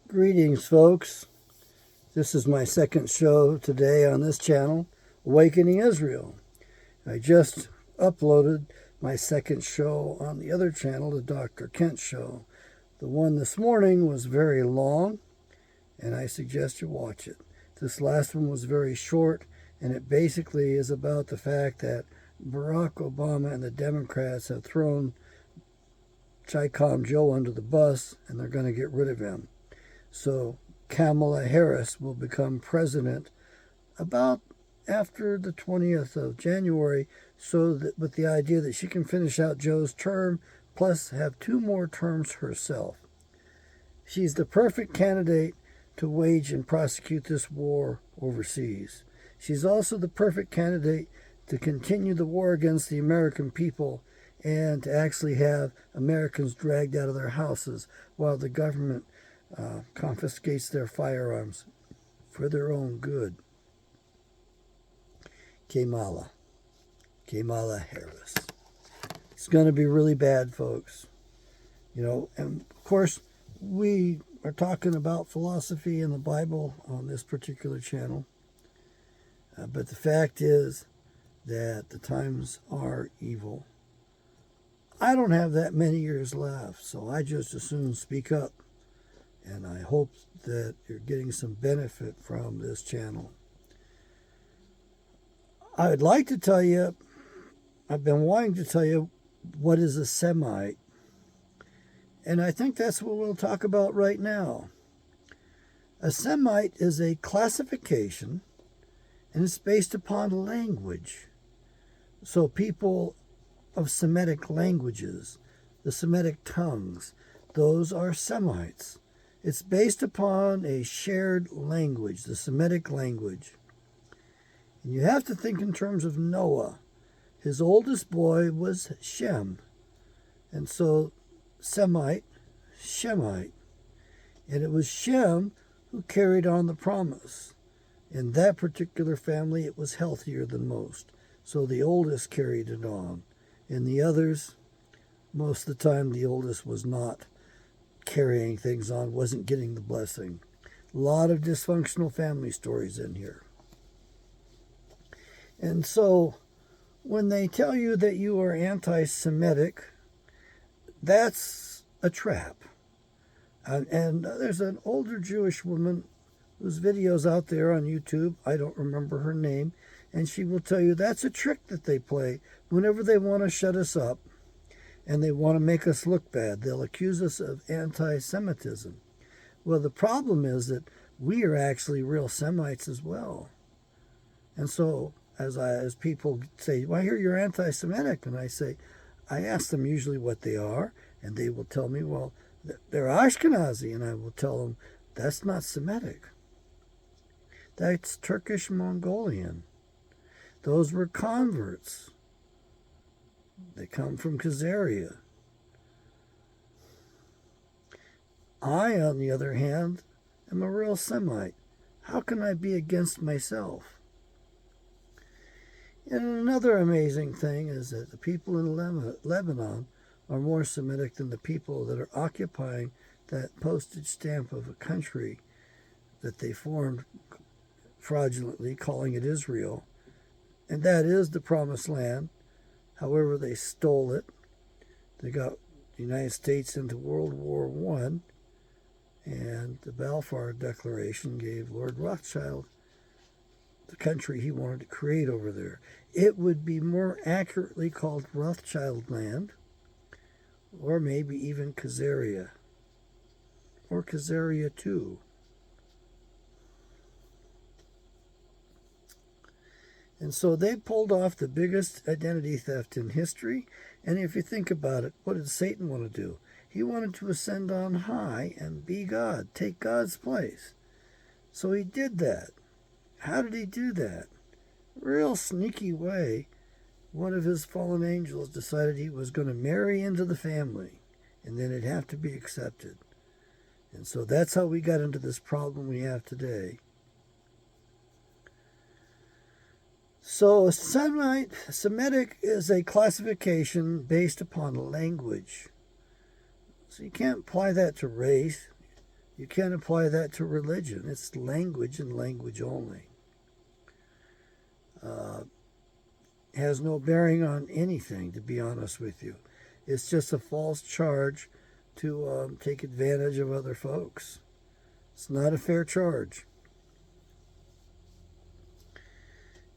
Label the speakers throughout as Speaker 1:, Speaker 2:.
Speaker 1: Greetings, folks. This is my second show today on this channel, Awakening Israel. I just uploaded my second show on the other channel, the Dr. Kent Show. The one this morning was very long, and I suggest you watch it. This last one was very short, and it basically is about the fact that Barack Obama and the Democrats have thrown Chi-Com Joe under the bus, and they're going to get rid of him. So Kamala Harris will become president about after the 20th of January, so that with the idea that she can finish out Joe's term, plus have 2 more terms herself. She's the perfect candidate to wage and prosecute this war overseas. She's also the perfect candidate to continue the war against the American people and to actually have Americans dragged out of their houses while the government confiscates their firearms for their own good. Kamala Harris. It's going to be really bad, folks. And of course, we are talking about philosophy and the Bible on this particular channel. But the fact is that the times are evil. I don't have that many years left, so I just as soon speak up. And I hope that you're getting some benefit from this channel. I would like to tell you, I've been wanting to tell you what is a Semite. And I think that's what we'll talk about right now. A Semite is a classification, and it's based upon language. So people of Semitic languages, the Semitic tongues, those are Semites. It's based upon a shared language, the Semitic language. And you have to think in terms of Noah. His oldest boy was Shem. And so Semite, Shemite. And it was Shem who carried on the promise. In that particular family, it was healthier than most. So the oldest carried it on. In the others, most of the time, the oldest was not carrying things on, wasn't getting the blessing. A lot of dysfunctional family stories in here. And so when they tell you that you are anti-Semitic, that's a trap. And there's an older Jewish woman whose video's out there on YouTube. I don't remember her name. And she will tell you that's a trick that they play whenever they want to shut us up and they want to make us look bad. They'll accuse us of anti-Semitism. Well, the problem is that we are actually real Semites as well. And so as people say, well, I hear you're anti-Semitic. And I ask them usually what they are. And they will tell me, well, they're Ashkenazi. And I will tell them, that's not Semitic. That's Turkish Mongolian. Those were converts. They come from Khazaria. I, on the other hand, am a real Semite. How can I be against myself? And another amazing thing is that the people in Lebanon are more Semitic than the people that are occupying that postage stamp of a country that they formed fraudulently, calling it Israel. And that is the Promised Land. However, they stole it. They got the United States into World War I, and the Balfour Declaration gave Lord Rothschild the country he wanted to create over there. It would be more accurately called Rothschild land, or maybe even Khazaria, or Khazaria II. And so they pulled off the biggest identity theft in history. And if you think about it, what did Satan want to do? He wanted to ascend on high and be God, take God's place. So he did that. How did he do that? Real sneaky way. One of his fallen angels decided he was going to marry into the family, and then it'd have to be accepted. And so that's how we got into this problem we have today. So Semitic is a classification based upon language. So you can't apply that to race. You can't apply that to religion. It's language and language only. Has no bearing on anything, to be honest with you. It's just a false charge to take advantage of other folks. It's not a fair charge.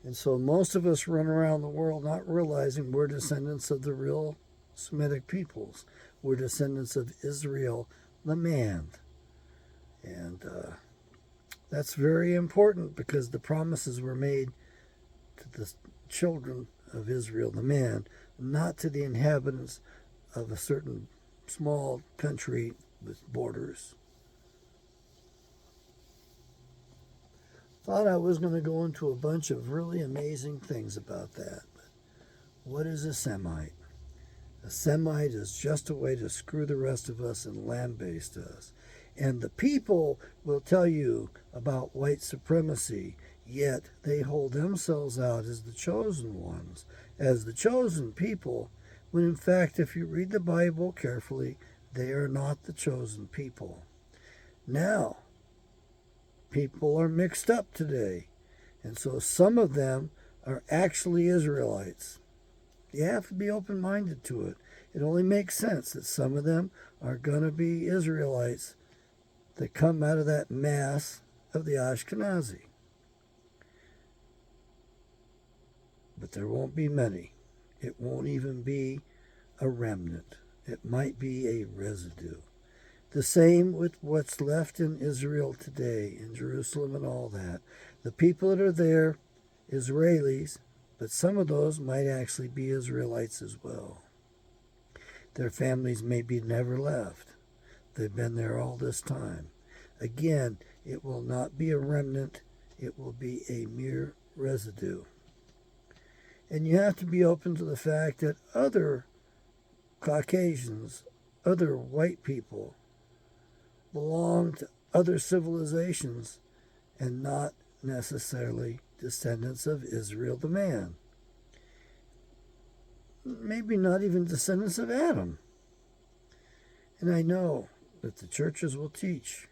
Speaker 1: And so most of us run around the world not realizing we're descendants of the real Semitic peoples. We're descendants of Israel, the man. And that's very important because the promises were made to the children of Israel, the man, not to the inhabitants of a certain small country with borders. Thought I was going to go into a bunch of really amazing things about that. But what is a Semite? A Semite is just a way to screw the rest of us and lambaste us. And the people will tell you about white supremacy, yet they hold themselves out as the chosen ones, as the chosen people, when in fact, if you read the Bible carefully, they are not the chosen people. Now, people are mixed up today, and so some of them are actually Israelites. You have to be open-minded to it. It only makes sense that some of them are going to be Israelites that come out of that mass of the Ashkenazi. But there won't be many. It won't even be a remnant. It might be a residue. The same with what's left in Israel today, in Jerusalem and all that. The people that are there, Israelis, but some of those might actually be Israelites as well. Their families may be never left. They've been there all this time. Again, it will not be a remnant. It will be a mere residue. And you have to be open to the fact that other Caucasians, other white people, belong to other civilizations and not necessarily descendants of Israel the man. Maybe not even descendants of Adam. And I know that the churches will teach,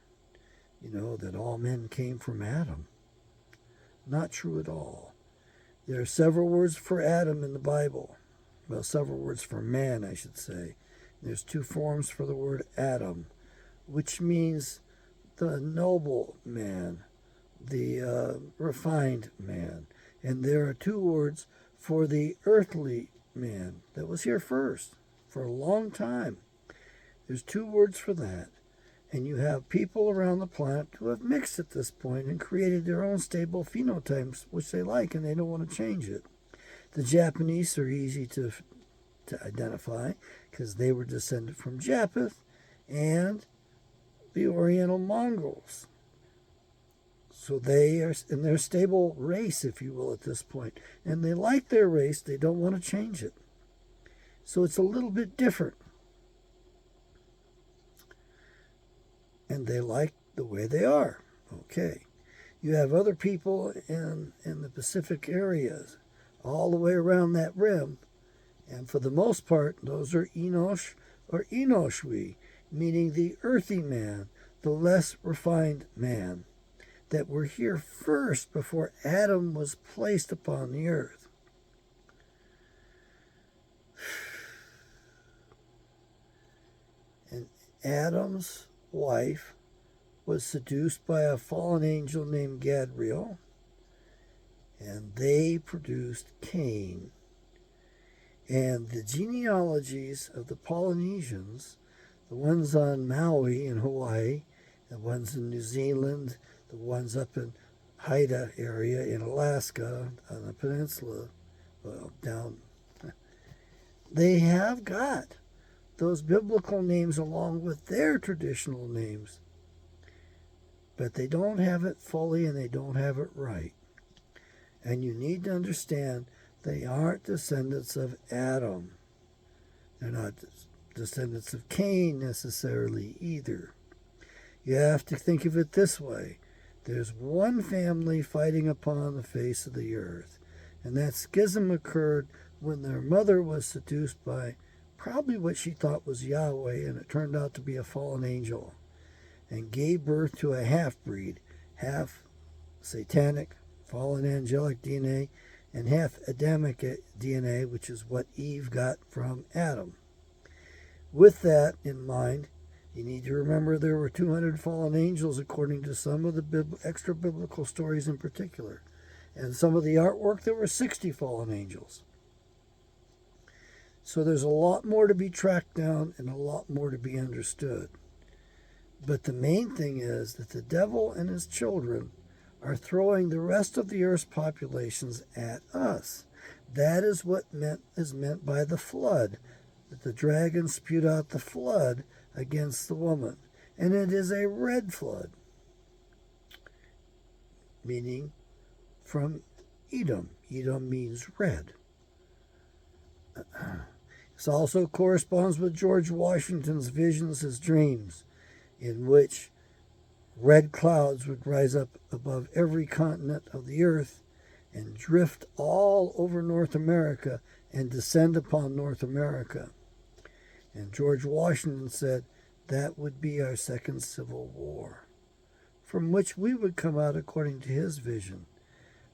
Speaker 1: that all men came from Adam. Not true at all. There are several words for Adam in the Bible. Well, several words for man, I should say. There's 2 forms for the word Adam, which means the noble man, the refined man. And there are 2 words for the earthly man that was here first for a long time. There's 2 words for that. And you have people around the planet who have mixed at this point and created their own stable phenotypes, which they like, and they don't want to change it. The Japanese are easy to identify because they were descended from Japheth and the Oriental Mongols. So they are in their stable race, if you will, at this point. And they like their race. They don't want to change it. So it's a little bit different. And they like the way they are. Okay. You have other people in the Pacific areas, all the way around that rim. And for the most part, those are Enosh or Enoshwi, meaning the earthy man, the less refined man, that were here first before Adam was placed upon the earth. And Adam's wife was seduced by a fallen angel named Gadriel, and they produced Cain. And the genealogies of the Polynesians, the ones on Maui in Hawaii, the ones in New Zealand, the ones up in Haida area in Alaska, on the peninsula, down, they have got those biblical names along with their traditional names. But they don't have it fully and they don't have it right. And you need to understand they aren't descendants of Adam. They're not descendants of Cain necessarily either. You have to think of it this way. There's one family fighting upon the face of the earth. And that schism occurred when their mother was seduced by probably what she thought was Yahweh, and it turned out to be a fallen angel. and gave birth to a half-breed, half satanic, fallen angelic DNA, and half Adamic DNA, which is what Eve got from Adam. With that in mind, you need to remember there were 200 fallen angels according to some of the extra biblical stories in particular. And some of the artwork, there were 60 fallen angels. So there's a lot more to be tracked down and a lot more to be understood. But the main thing is that the devil and his children are throwing the rest of the earth's populations at us. That is what is meant by the flood, that the dragon spewed out the flood against the woman. And it is a red flood, meaning from Edom. Edom means red. This also corresponds with George Washington's visions, his dreams, in which red clouds would rise up above every continent of the earth and drift all over North America and descend upon North America. And George Washington said that would be our second civil war, from which we would come out according to his vision.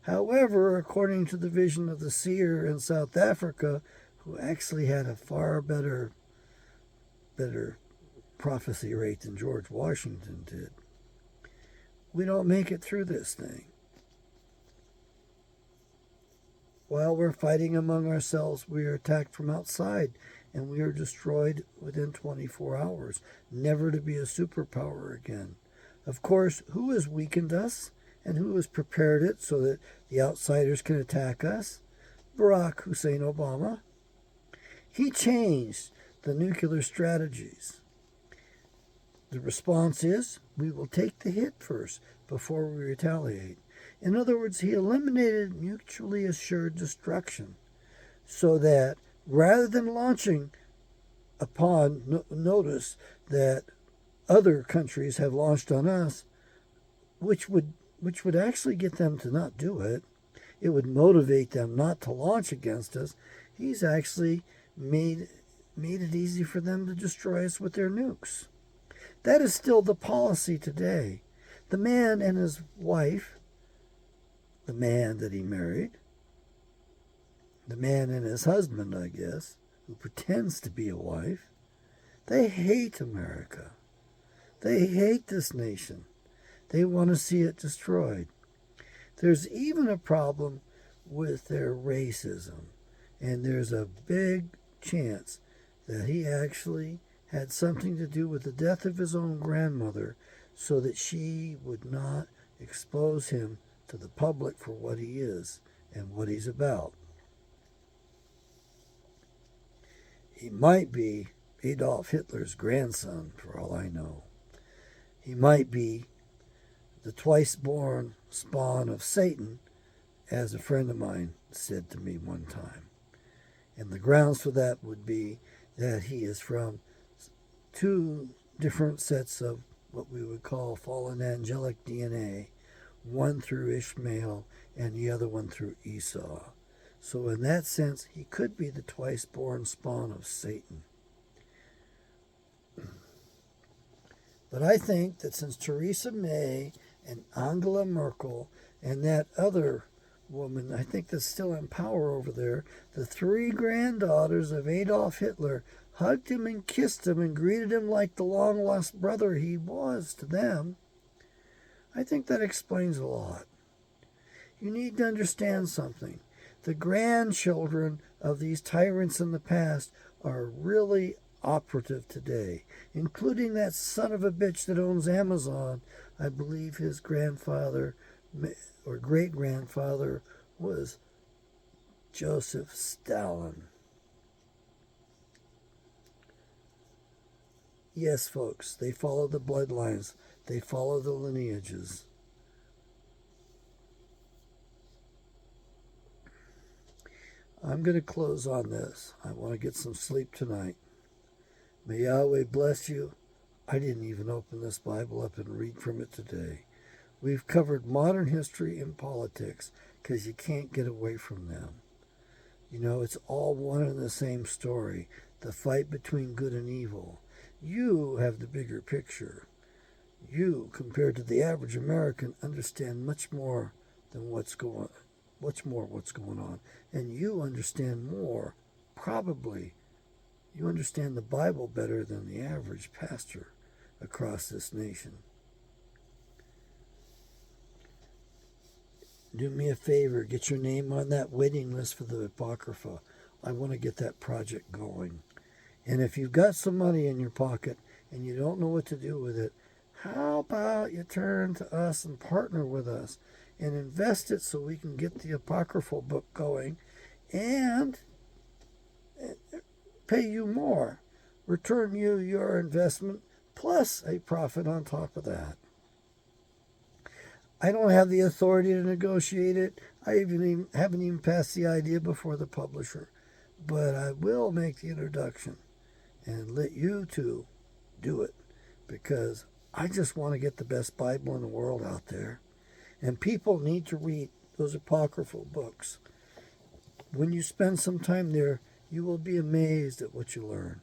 Speaker 1: However, according to the vision of the seer in South Africa, who actually had a far better prophecy rate than George Washington did, we don't make it through this thing. While we're fighting among ourselves, we are attacked from outside, and we are destroyed within 24 hours, never to be a superpower again. Of course, who has weakened us, and who has prepared it so that the outsiders can attack us? Barack Hussein Obama. He changed the nuclear strategies. The response is, we will take the hit first before we retaliate. In other words, he eliminated mutually assured destruction so that rather than launching upon notice that other countries have launched on us, which would actually get them to not do it, it would motivate them not to launch against us, he's actually made it easy for them to destroy us with their nukes. That is still the policy today. The man and his wife, the man that he married, the man and his husband, I guess, who pretends to be a wife, they hate America. They hate this nation. They want to see it destroyed. There's even a problem with their racism, and there's a big chance that he actually had something to do with the death of his own grandmother so that she would not expose him to the public for what he is and what he's about. He might be Adolf Hitler's grandson, for all I know. He might be the twice-born spawn of Satan, as a friend of mine said to me one time. And the grounds for that would be that he is from two different sets of what we would call fallen angelic DNA, one through Ishmael and the other one through Esau. So in that sense, he could be the twice-born spawn of Satan. But I think that since Theresa May and Angela Merkel and that other woman, I think that's still in power over there, the three granddaughters of Adolf Hitler hugged him and kissed him and greeted him like the long-lost brother he was to them. I think that explains a lot. You need to understand something. The grandchildren of these tyrants in the past are really operative today, including that son of a bitch that owns Amazon. I believe his grandfather or great-grandfather was Joseph Stalin. Yes, folks, they follow the bloodlines. They follow the lineages. I'm going to close on this. I want to get some sleep tonight. May Yahweh bless you. I didn't even open this Bible up and read from it today. We've covered modern history and politics because you can't get away from them. You know, it's all one and the same story, the fight between good and evil. You have the bigger picture. You, compared to the average American, understand much more than what's going on. And you understand more, probably, you understand the Bible better than the average pastor across this nation. Do me a favor, get your name on that waiting list for the Apocrypha. I want to get that project going. And if you've got some money in your pocket and you don't know what to do with it, how about you turn to us and partner with us and invest it so we can get the Apocryphal book going and pay you more, return you your investment plus a profit on top of that. I don't have the authority to negotiate it. I haven't even passed the idea before the publisher. But I will make the introduction and let you two do it, because I just want to get the best Bible in the world out there. And people need to read those apocryphal books. When you spend some time there, you will be amazed at what you learn.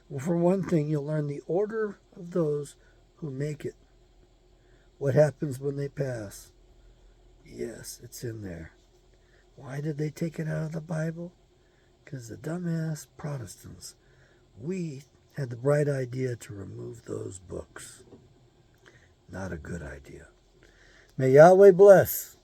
Speaker 1: Well, for one thing, you'll learn the order of those who make it. What happens when they pass? Yes, it's in there. Why did they take it out of the Bible? Because the dumbass Protestants, we had the bright idea to remove those books. Not a good idea. May Yahweh bless.